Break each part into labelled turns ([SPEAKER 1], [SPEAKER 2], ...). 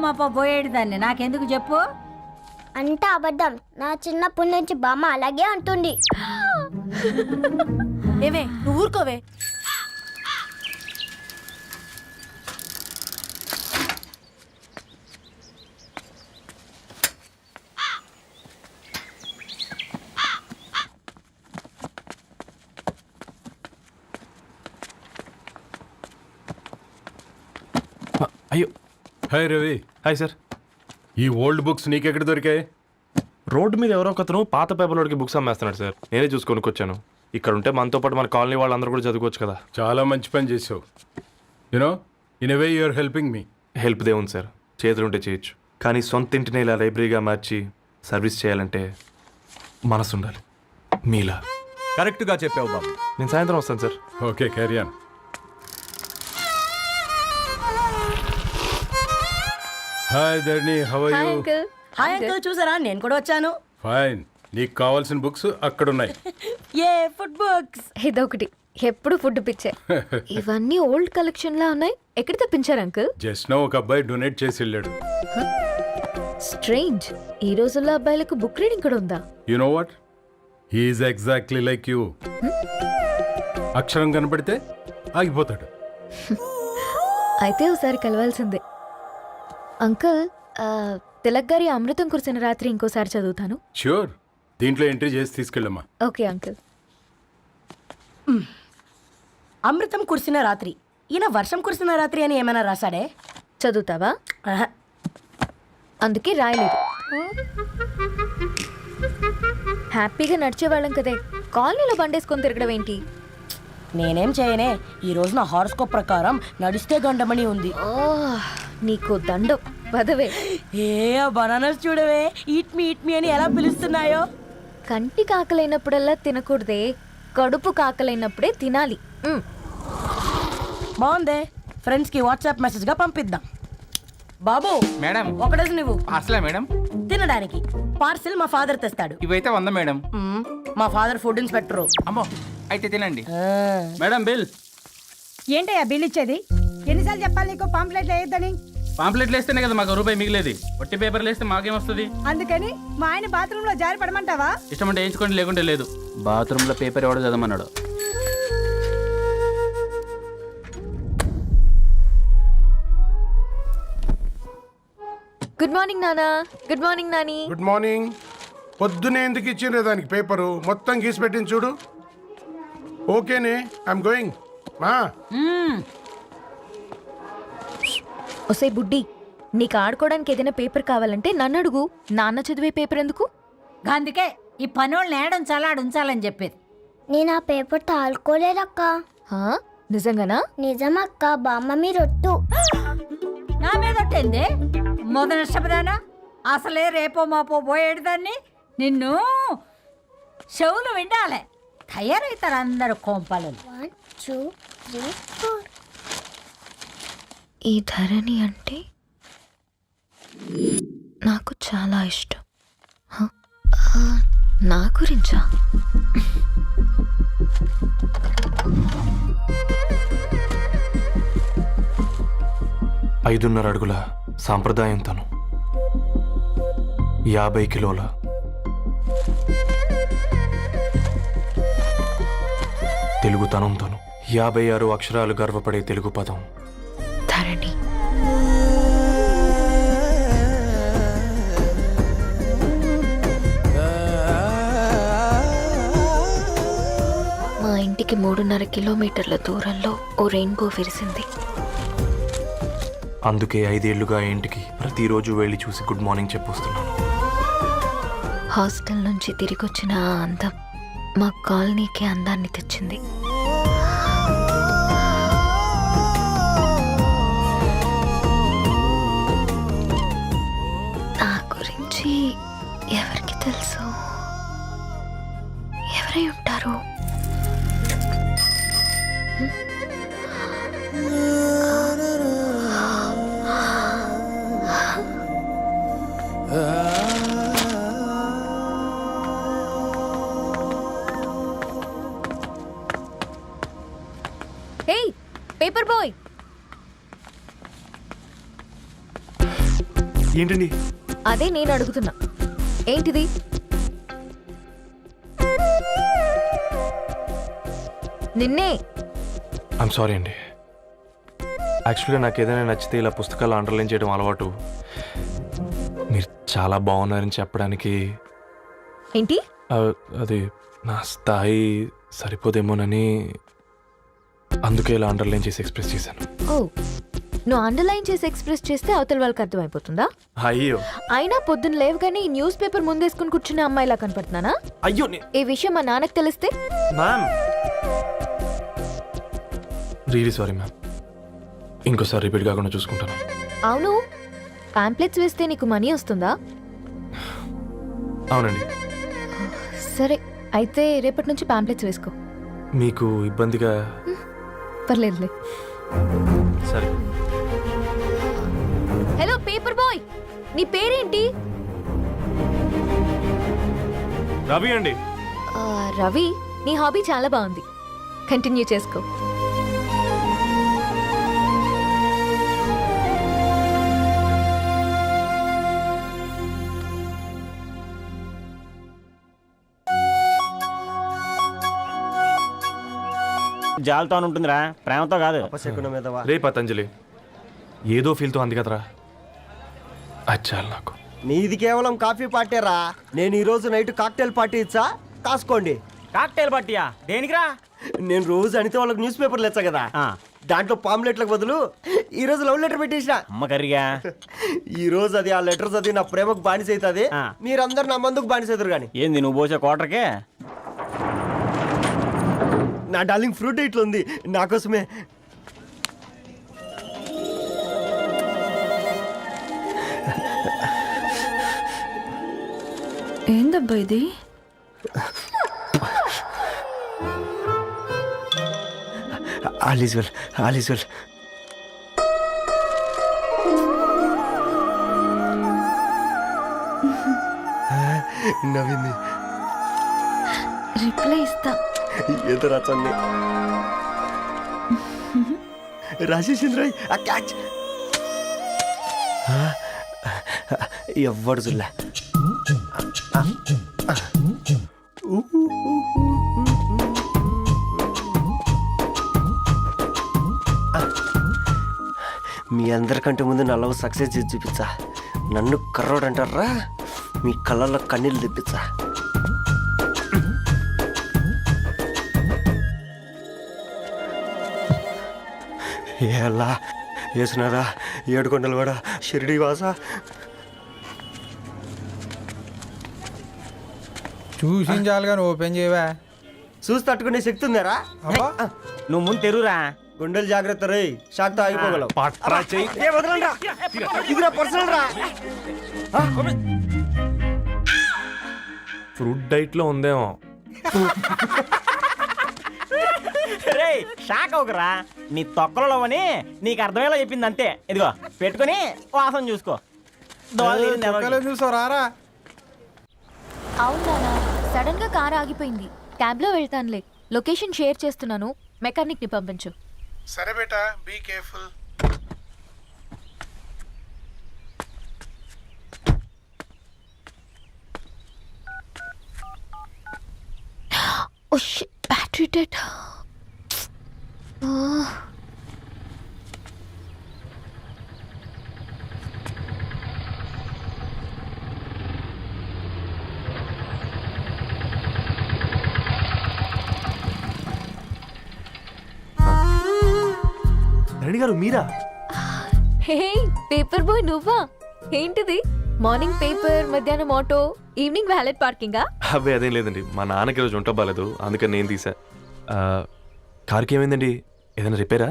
[SPEAKER 1] మాపో పోయేడు దాన్ని నాకెందుకు చెప్పు.
[SPEAKER 2] అంత అబద్ధం. నా చిన్నప్పటి నుంచి బామ్మ అలాగే అంటుంది.
[SPEAKER 3] ఏవే నువ్వు ఊరుకోవే.
[SPEAKER 4] అయ్యో
[SPEAKER 5] హాయ్ రవి.
[SPEAKER 4] Hi sir.
[SPEAKER 5] ఈ ఓల్డ్ బుక్స్ నీకెక్కడ దొరికాయి?
[SPEAKER 4] రోడ్డు మీద ఎవరో ఒకతను పాత పేపర్లోకి బుక్స్ అమ్మేస్తున్నాడు సార్. నేనే చూసుకొని వచ్చాను. ఇక్కడ ఉంటే మనతో పాటు మన కాలనీ వాళ్ళందరూ కూడా చదువుకోవచ్చు కదా.
[SPEAKER 5] చాలా మంచి పని చేసావు. You know in a way you're helping me.
[SPEAKER 4] Help దేవుంది సార్, చేతులుంటే చేయొచ్చు. కానీ సొంత ఇంటిని ఇలా లైబ్రరీగా మార్చి సర్వీస్ చేయాలంటే మనసు ఉండాలి. మీలా
[SPEAKER 6] కరెక్ట్గా చెప్పావు బాబు.
[SPEAKER 4] నేను సాయంత్రం వస్తాను sir.
[SPEAKER 5] Okay carry on. Hi Dharni, how are you?
[SPEAKER 3] Hi uncle, చూసారా నేను కూడా వచ్చాను.
[SPEAKER 5] ఫైన్. నీకు కావాల్సిన బుక్స్ అక్కడ ఉన్నాయి.
[SPEAKER 3] ఏ ఫుడ్ బుక్స్.
[SPEAKER 7] ఇదొకటి ఎప్పుడు ఫుడ్ పిచ్చే. ఇవన్నీ ఓల్డ్ కలెక్షన్ లా ఉన్నాయి. ఎక్కడ తెప్పించారు అంకుల్?
[SPEAKER 5] జస్ట్ నో ఒక అబ్బాయి డొనేట్ చేసి వెళ్ళాడు.
[SPEAKER 7] స్ట్రేంజ్. ఈ రోజుల్లో అబ్బాయిలకు బుక్ రీడింగ్ కూడా ఉందా?
[SPEAKER 5] You know what, he's exactly like you. అక్షరం కనపడితే ఆగిపోతాడు.
[SPEAKER 7] అయితే ఒకసారి కలవాల్సిందే. అంకుల్, తిలక్ గారి అమృతం కురిసిన రాత్రి ఇంకోసారి చదువుతాను.
[SPEAKER 5] ష్యూర్. దీంట్లో ఎంట్రీ చేసి తీసుకెళ్ళమ్మా.
[SPEAKER 7] Okay uncle.
[SPEAKER 3] అమృతం కురిసిన రాత్రి. ఈయన వర్షం కురిసిన రాత్రి అని ఏమైనా రాశాడే?
[SPEAKER 7] చదువుతావా?
[SPEAKER 3] ఆహా.
[SPEAKER 7] అందుకే రాయలేదు. హ్యాపీగా నడిచేవాళ్ళం కదే, కాలనీలో బండేసుకొని తిరగడం ఏంటి?
[SPEAKER 3] నేనేం చేయనే. ఈ రోజు నా హారోస్కోప్ ప్రకారం నడిస్తే గండమని ఉంది.
[SPEAKER 7] ఓ, నీకు దండం పదవే.
[SPEAKER 3] ఏ బనానాస్ చూడవే, ఈట్ మీ అని ఎలా పిలుస్తున్నాయో.
[SPEAKER 7] కంటి కాకలైనప్పుడల్లా తినకూడదే, కడుపు కాకలైనప్పుడే తినాలి.
[SPEAKER 3] బాగుందే, ఫ్రెండ్స్ కి వాట్సాప్ మెసేజ్ గా పంపిద్దాం. బాబు
[SPEAKER 8] మేడం
[SPEAKER 3] ఒకటేసి నువ్వు
[SPEAKER 8] అసలే మేడం
[SPEAKER 3] తినడానికి పార్సిల్ మా ఫాదర్ తెస్తాడు.
[SPEAKER 8] ఇవైతే 100 మేడం.
[SPEAKER 3] మా ఫాదర్ ఫుడ్ ఇన్స్పెక్టర్.
[SPEAKER 8] అమ్మో అయితే తినండి. Madam bill.
[SPEAKER 1] ఏంటయ్యా బిల్ ఇచ్చేది? ఎన్నిసార్లు చెప్పాలి నీకు పాంప్లెట్లు వేయొద్దని?
[SPEAKER 8] పాంప్లెట్లు వేస్తేనే కదా మాకు రూపాయి మిగిలేది. ఒట్టి పేపర్లు వేస్తే మాకేమొస్తుంది?
[SPEAKER 1] అందుకని మా ఆయన బాత్రూమ్ లో జారి పడమంటావా?
[SPEAKER 8] ఇష్టం అంటే వేయించుకోండి, లేకుంటే లేదు. బాత్రూమ్ లో పేపర్ ఎవడో చదవమన్నాడు.
[SPEAKER 7] గుడ్ మార్నింగ్ నానా. Good morning Nani.
[SPEAKER 9] Good morning. పొద్దునే ఎందుకు ఇచ్చిండ్రే దానికి పేపరు? మొత్తం గీసి పెట్టింది చూడు. ఓకేనే, ఐఎమ్ గోయింగ్. మా
[SPEAKER 7] ఒసే బుడ్డి, నీకు ఆడుకోవడానికి ఏదైనా పేపర్ కావాలంటే నన్ను అడుగు. నాన్న చదివే పేపర్ ఎందుకు?
[SPEAKER 1] అందుకే ఈ పనోళ్ళని ఏడం ఉంచాలని చెప్పేది.
[SPEAKER 2] నేను ఆ పేపర్ తాలుకోలేదక్క.
[SPEAKER 7] హా? నిజంగానా?
[SPEAKER 2] నిజమక్క, బామ్మ మీరొట్టు.
[SPEAKER 1] నా మీద ఒట్టేంది మొదటి నష్టపదానా? అసలే రేపో మాపో పోయేడు దాన్ని. నిన్ను చెవులు విండాలే, తయారవుతారు అందరు కోంపాలు.
[SPEAKER 2] 1 2 3 4.
[SPEAKER 7] ఈ ధరణి అంటే నాకు చాలా ఇష్టం. హ? నా గురించా?
[SPEAKER 4] ఐదున్నర అడుగుల సాంప్రదాయం తను, 50 కిలోల తెలుగుతనం తను, 56 అక్షరాలు గర్వపడే తెలుగు పదం
[SPEAKER 7] ధరణి. మా ఇంటికి 3.5 కిలోమీటర్ల దూరంలో ఓ రెయిన్బో విరిసింది.
[SPEAKER 4] అందుకే 5 ఏళ్లుగా ఇంటికి ప్రతిరోజు వెళ్ళి చూసి గుడ్ మార్నింగ్ చెప్పొస్తున్నాను.
[SPEAKER 7] హాస్టల్ నుంచి తిరిగొచ్చిన ఆ అందం మా కాలనీకి అందాన్ని తెచ్చింది. నా గురించి ఎవరికి తెలుసు? ఎవరై ఉంటారు? Hey, paper boy.
[SPEAKER 4] ఏంటండి?
[SPEAKER 7] అదే నేను అడుగుతున్నా, ఏంటిది? నిన్నే.
[SPEAKER 4] ఐమ్ సారీ అండి. యాక్చువల్గా నాకు ఏదైనా నచ్చితే ఇలా పుస్తకాలు అండర్లైన్ చేయడం అలవాటు. మీరు చాలా బాగున్నారని చెప్పడానికి
[SPEAKER 7] ఏంటి?
[SPEAKER 4] అది నా స్థాయి సరిపోదేమోనని అందుకే ఇలా అండర్లైన్ చేసి ఎక్స్ప్రెస్ చేశాను.
[SPEAKER 7] ఓ, నువ్వు అండర్లైన్ చేసి ఎక్స్ప్రెస్ చేస్తే అవతల వాళ్ళకి అర్థమైపోతుందా?
[SPEAKER 4] అయ్యో
[SPEAKER 7] అయినా పొద్దున్న లేవగానే ఈ న్యూస్ పేపర్ ముందేసుకుని కూర్చున్న అమ్మాయిలా కనపడుతున్నానా?
[SPEAKER 4] అయ్యో
[SPEAKER 7] ఈ విషయం మా నాన్నకు తెలిస్తే?
[SPEAKER 4] Ma'am, really sorry ma'am. ఇంకోసారి రిపీట్ కాకుండా చూసుకుంటాను.
[SPEAKER 7] అవును, పాంప్లెట్స్ వేస్తే నీకు మనీ వస్తుందా?
[SPEAKER 4] అవునండి.
[SPEAKER 7] సరే, అయితే రేపటి నుంచి పాంప్లెట్స్ వేసుకో.
[SPEAKER 4] మీకు ఇబ్బందిగా?
[SPEAKER 7] పర్లేదులే.
[SPEAKER 4] సరే.
[SPEAKER 7] హలో పేపర్ బాయ్, నీ పేరేంటి?
[SPEAKER 4] రవి అండి.
[SPEAKER 7] రవి, నీ హాబీ చాలా బాగుంది, కంటిన్యూ చేసుకో.
[SPEAKER 10] జాలతో ఉంటుందిరా, ప్రేమతో కాదు.
[SPEAKER 4] రే పతంజలి, ఏదో ఫీల్తో అంది కదరా, అది చాలు నాకు.
[SPEAKER 11] నీది కేవలం కాఫీ పార్టీరా. నేను ఈ రోజు నైట్ కాక్టైల్ పార్టీ ఇచ్చా, కాసుకోండి.
[SPEAKER 10] కాక్టైల్ పార్టీయా? దేనికిరా?
[SPEAKER 11] నేను రోజు అనితే వాళ్ళకి న్యూస్ పేపర్లు ఇచ్చా కదా, దాంట్లో పాంప్లెట్లకు బదులు ఈ రోజు లవ్ లెటర్ పెట్టేసిన.
[SPEAKER 10] అమ్మ కర్రీగా.
[SPEAKER 11] ఈ రోజు అది ఆ లెటర్ చదివి నా ప్రేమకు బానిస అవుతుంది, మీరందరు నా మందుకు బానిస అవుతారు. కానీ
[SPEAKER 10] ఏంది నువ్వు పోసే కోటర్కే?
[SPEAKER 11] నా డార్లింగ్ ఫ్రూట్ ఇట్లా ఉంది నా కోసమే.
[SPEAKER 7] ఏందబ్బా ఇది?
[SPEAKER 11] All is well, all is well. నవ్వింది.
[SPEAKER 7] రిప్లై ఇస్తా.
[SPEAKER 11] ఏదో రాచండి రాజేసింద్ర క్యాచ్. ఎవ్వడు జుల్లా. మీ అందరికంటే ముందు నా లవ్ సక్సెస్ చేసి చూపించా. నన్ను కర్రోడు అంటారా, మీ కళ్ళల్లో కన్నీళ్ళు తెప్పించా. ఎలా వేసినారా ఏడుకొండలు కూడా షిరిడి వాస.
[SPEAKER 6] చూసించాలుగా ఓపెన్ చేయవా?
[SPEAKER 11] చూసి తట్టుకునే శక్తి ఉందారా?
[SPEAKER 10] నువ్వు ముందు తెరురా.
[SPEAKER 11] గుండెలు జాగ్రత్త రే, షాక్ తో ఆగిపోగలవు. ఏ వదలండ్రా, ఇది నా పర్సనల్ రా.
[SPEAKER 4] ఫ్రూట్ డైట్ లో ఉందేమో.
[SPEAKER 10] రే షాక్ అవుకరా, నీ తొక్కలలో అని నీకు అర్థమయ్యేలా చెప్పింది అంతే. ఇదిగో పెట్టుకొని వాసన చూసుకో.
[SPEAKER 6] చూసారా?
[SPEAKER 7] అవునా, సడన్ గా కార్ ఆగిపోయింది. క్యాబ్ లో వెళ్తానులే. లొకేషన్ షేర్ చేస్తున్నాను, మెకానిక్ ని పంపించు.
[SPEAKER 9] సరే బేటా, be careful.
[SPEAKER 7] Oh shit, battery dead.
[SPEAKER 4] Reddy garu మీరా?
[SPEAKER 7] హే పేపర్ బాయ్, నువ్వా? ఏంటిది? మార్నింగ్ పేపర్, మధ్యాహ్నం ఆటో, ఈవినింగ్ వ్యాలెట్ పార్కింగా?
[SPEAKER 4] అబ్బాయి అదేం లేదండి, మా నాన్నకి రోజు ఉంట బాగాలేదు, అందుకని నేను తీసా. కార్కి ఏమైందండి? ఏదైనా రిపేరా?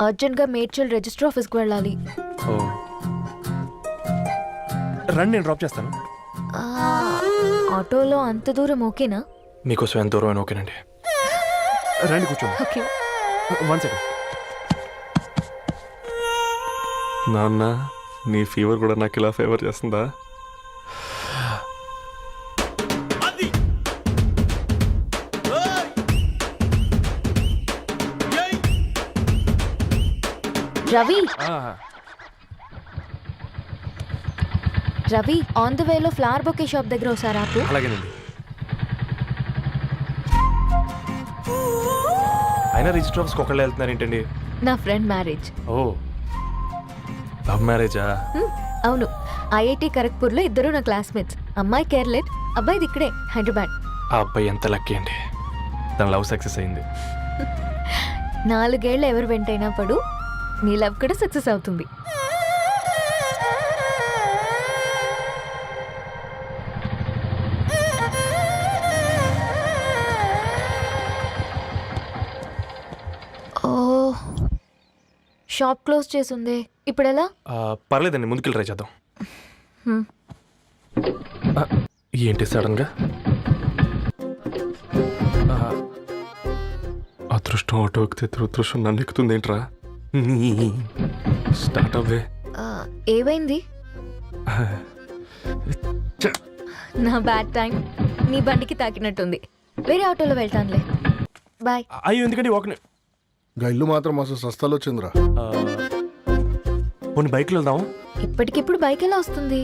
[SPEAKER 7] అర్జెంట్ గా మేడ్చల్ రిజిస్టర్ ఆఫీస్కి వెళ్ళాలి.
[SPEAKER 4] ఓ రండి, నేను డ్రాప్ చేస్తాను.
[SPEAKER 7] ఆటోలో అంత దూరం ఓకేనా?
[SPEAKER 4] మీకోసం ఎంత దూరం అయినా ఓకేనండి. రండి కూర్చోండి.
[SPEAKER 7] ఓకే.
[SPEAKER 4] 1 సెకండ్. నాన్న, నీ ఫీవర్ కూడా నాకు ఇలా ఫేవర్ చేస్తుందా?
[SPEAKER 7] రవి, రవి ఆన్ ద వేలో ఫ్లవర్ బొకే షాప్ దగ్గర ఒకసారి ఆపు.
[SPEAKER 4] అలాగేనండి. అయినా రిజిస్టర్ ఆఫీస్కి ఒకళ్ళు వెళ్తున్నారు ఏంటండి?
[SPEAKER 7] నా ఫ్రెండ్ మ్యారేజ్.
[SPEAKER 4] ఓ, లవ్ మ్యారేజా?
[SPEAKER 7] అవును, ఐఐటి ఖరగ్పూర్లో ఇద్దరు నా క్లాస్మేట్స్. అమ్మాయి కేర్లెట్, అబ్బాయిది ఇక్కడే హైదరాబాద్.
[SPEAKER 4] ఆ అబ్బాయి ఎంత లక్కీ అండి, తన లవ్ సక్సెస్ అయింది.
[SPEAKER 7] 4 ఏళ్ళు ఎవరు వెంటైనా పడు, నీ లవ్ కూడా సక్సెస్ అవుతుంది. ఓ, షాప్ క్లోజ్ చేసింది, ఇప్పుడు ఎలా?
[SPEAKER 4] పర్లేదండి, ముందుకెళ్ళి ట్రై చేద్దాం. ఏంటి సడన్గా? అదృష్టం ఆటో ఎక్కితే దురదృష్టం నన్ను ఎక్కుతుంది ఏంట్రా? స్టార్ట్ అవ్వే.
[SPEAKER 7] ఏమైంది? నా బ్యాడ్ టైం నీ బండికి తాకినట్టుంది. వేరే ఆటోలో వెళ్తానులే, బాయ్.
[SPEAKER 4] అయ్యో ఎందుకండి ఒక
[SPEAKER 9] గల్లు మాత్రం అసలు సస్తాలో వచ్చిందిరా.
[SPEAKER 4] కొన్ని బైక్లో వెళ్దాం.
[SPEAKER 7] ఇప్పటికిప్పుడు బైక్ ఎలా వస్తుంది?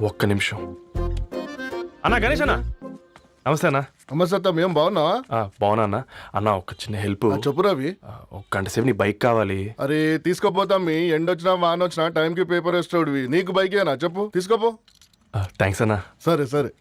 [SPEAKER 4] ఒక్క నిమిషం. అన్నా గణేష్ అన్న, నమస్తే అన్న.
[SPEAKER 9] అమ్మసత్తం ఏం బాగున్నావా?
[SPEAKER 4] బాగున్నా అన్న. అన్న ఒక చిన్న హెల్ప్.
[SPEAKER 9] చెప్పు రవి.
[SPEAKER 4] ఒక గంట సేపు నీ బైక్ కావాలి.
[SPEAKER 9] అరే తీసుకోపోతాం, మీ ఎండొచ్చినా వాన వచ్చినా టైంకి పేపర్ వేస్తాడువి. నీకు బైక్ ఏనా చెప్పు, తీసుకోపో.
[SPEAKER 4] థ్యాంక్స్ అన్న.
[SPEAKER 9] సరే సరే.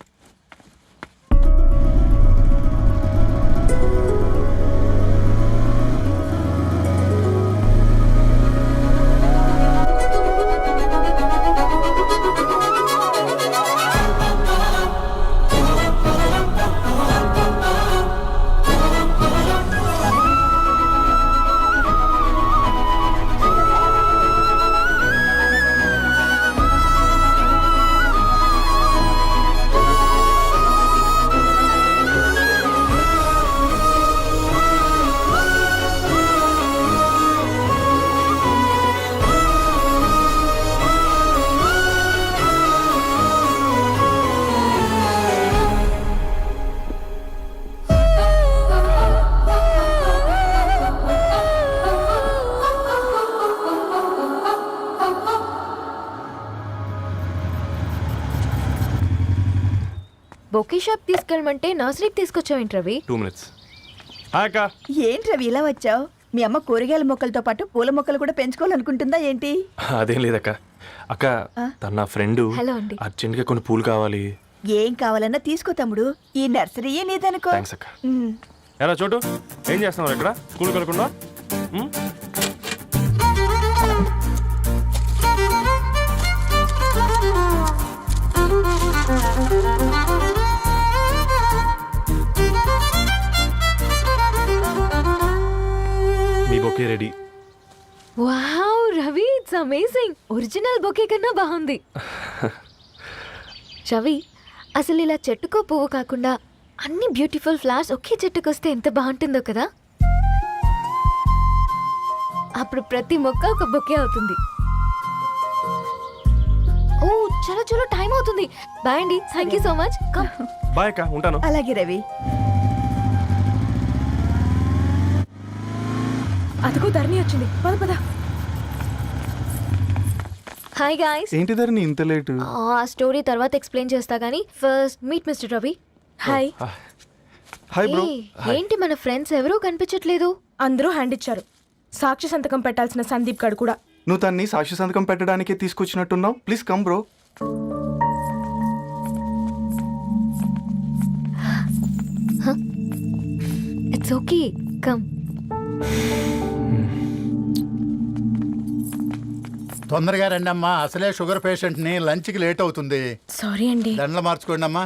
[SPEAKER 7] బొకే షాప్ తీసుకెళ్ళమంటే నర్సరీకి తీసుకొచ్చావేంటి రవి?
[SPEAKER 4] 2 minutes. హాయ్ అక్క.
[SPEAKER 1] ఏంటి రవి ఇలా వచ్చావు? మీ అమ్మ కూరగాయల మొక్కలతో పాటు పూల మొక్కలు కూడా పెంచుకోవాలనుకుంటుందా ఏంటి?
[SPEAKER 4] అదేం లేదక్క. అక్క తన నా ఫ్రెండ్,
[SPEAKER 7] హలో అండి.
[SPEAKER 4] అర్జెంట్గా కొన్ని పూలు కావాలి.
[SPEAKER 1] ఏం కావాలన్నా తీసుకో తమ్ముడు, ఈ నర్సరీయే నీదనుకో.
[SPEAKER 4] థ్యాంక్స్ అక్క. ఎలా చోటు, ఏం చేస్తున్నావు ఇక్కడ స్కూల్కి వెళ్ళకుండా? మీ bouquet ready.
[SPEAKER 7] Wow Ravi, it's amazing. Original bouquet కన్నా బాగుంది. రవి, అసలు ఇలా చెట్టుకో పువ్వు కాకుండా అన్ని బ్యూటిఫుల్ ఫ్లవర్స్ ఒకే చెట్టుకు వస్తే ఎంత బాగుంటుందో కదా. అప్పుడు ప్రతి మొక్క ఒక బొకే అవుతుంది. ఓ చలో చలో, టైం అవుతుంది. బాయ్ అండి, thank you so much.
[SPEAKER 4] Bye అక్క, ఉంటాను.
[SPEAKER 1] అలాగే రవి. అదిగో ధరణి వచ్చింది, పద పద.
[SPEAKER 7] Hi guys.
[SPEAKER 4] ఏంటి ధరణి ఇంత లేటు?
[SPEAKER 7] ఆ స్టోరీ తర్వాత ఎక్స్ప్లెయిన్ చేస్తా గానీ first meet mister Ravi.
[SPEAKER 1] Hi.
[SPEAKER 4] Hi bro.
[SPEAKER 7] ఏంటి మన ఫ్రెండ్స్ ఎవరూ కనిపించట్లేదు?
[SPEAKER 1] అందరూ హ్యాండ్ ఇచ్చారు. సాక్షి సంతకం పెట్టాల్సిన సందీప్ గడు కూడా.
[SPEAKER 12] నువ్వు తన్ని సాక్షి సంతకం పెట్టడానికే తీసుకొచ్చినట్టున్నావు. Please come bro.
[SPEAKER 7] It's okay, come.
[SPEAKER 13] తొందరగా రండి అమ్మా, అసలే షుగర్ పేషెంట్ ని, లంచ్ కి లేట్ అవుతుంది.
[SPEAKER 1] సారీ అండి.
[SPEAKER 13] దండలు మార్చుకోండి అమ్మా.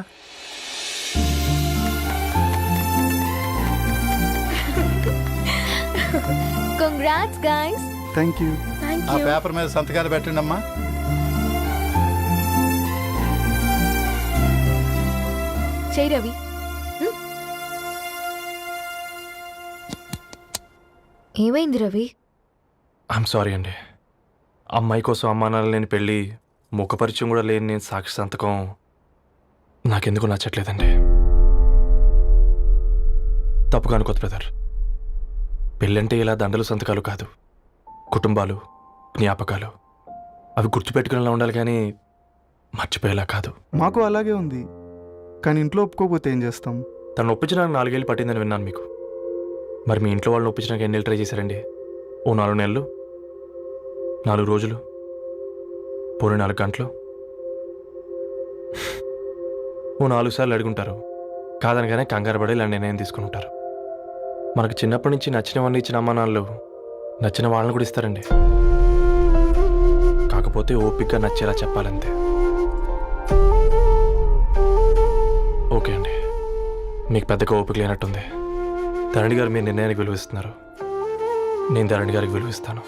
[SPEAKER 7] Congrats guys.
[SPEAKER 12] Thank you.
[SPEAKER 13] ఆ పేపర్ మీద సంతకాలు పెట్టండి అమ్మా.
[SPEAKER 7] చెయ్ రవి. ఏమైంది రవి?
[SPEAKER 4] ఐఎమ్ సారీ అండి. అమ్మాయి కోసం అమ్మానాలు లేని పెళ్ళి, ముఖపరిచయం కూడా లేని నేను సాక్షి సంతకం నాకెందుకు నచ్చట్లేదండి. తప్పుగా అనుకోదు బ్రదర్. పెళ్ళంటే ఇలా దండలు సంతకాలు కాదు, కుటుంబాలు, జ్ఞాపకాలు, అవి గుర్తుపెట్టుకునేలా ఉండాలి. కానీ మర్చిపోయేలా కాదు.
[SPEAKER 12] మాకు అలాగే ఉంది, కానీ ఇంట్లో ఒప్పుకోకపోతే ఏం చేస్తాం?
[SPEAKER 4] తను ఒప్పించడానికి 4 ఏళ్ళు పట్టిందని విన్నాను మీకు. మరి మీ ఇంట్లో వాళ్ళని ఒప్పించడానికి ఎన్ని ఏళ్ళు ట్రై చేశారండి? ఓ 4 నెలలు, 4 రోజులు, పోనీ 4 గంటలు, ఓ 4 సార్లు అడుగుంటారు. కాదనగానే కంగారు పడి ఇలా నిర్ణయం తీసుకుని ఉంటారు. మనకు చిన్నప్పటి నుంచి నచ్చినవన్నీ ఇచ్చిన అమ్మా నాన్నలు నచ్చిన వాళ్ళని కూడా ఇస్తారండి. కాకపోతే ఓపికగా నచ్చేలా చెప్పాలంతే. ఓకే అండి, మీకు పెద్దగా ఓపిక లేనట్టుంది. ధరణి గారు మీ నిర్ణయానికి విలువిస్తున్నారు, నేను ధరణి గారికి విలువిస్తాను.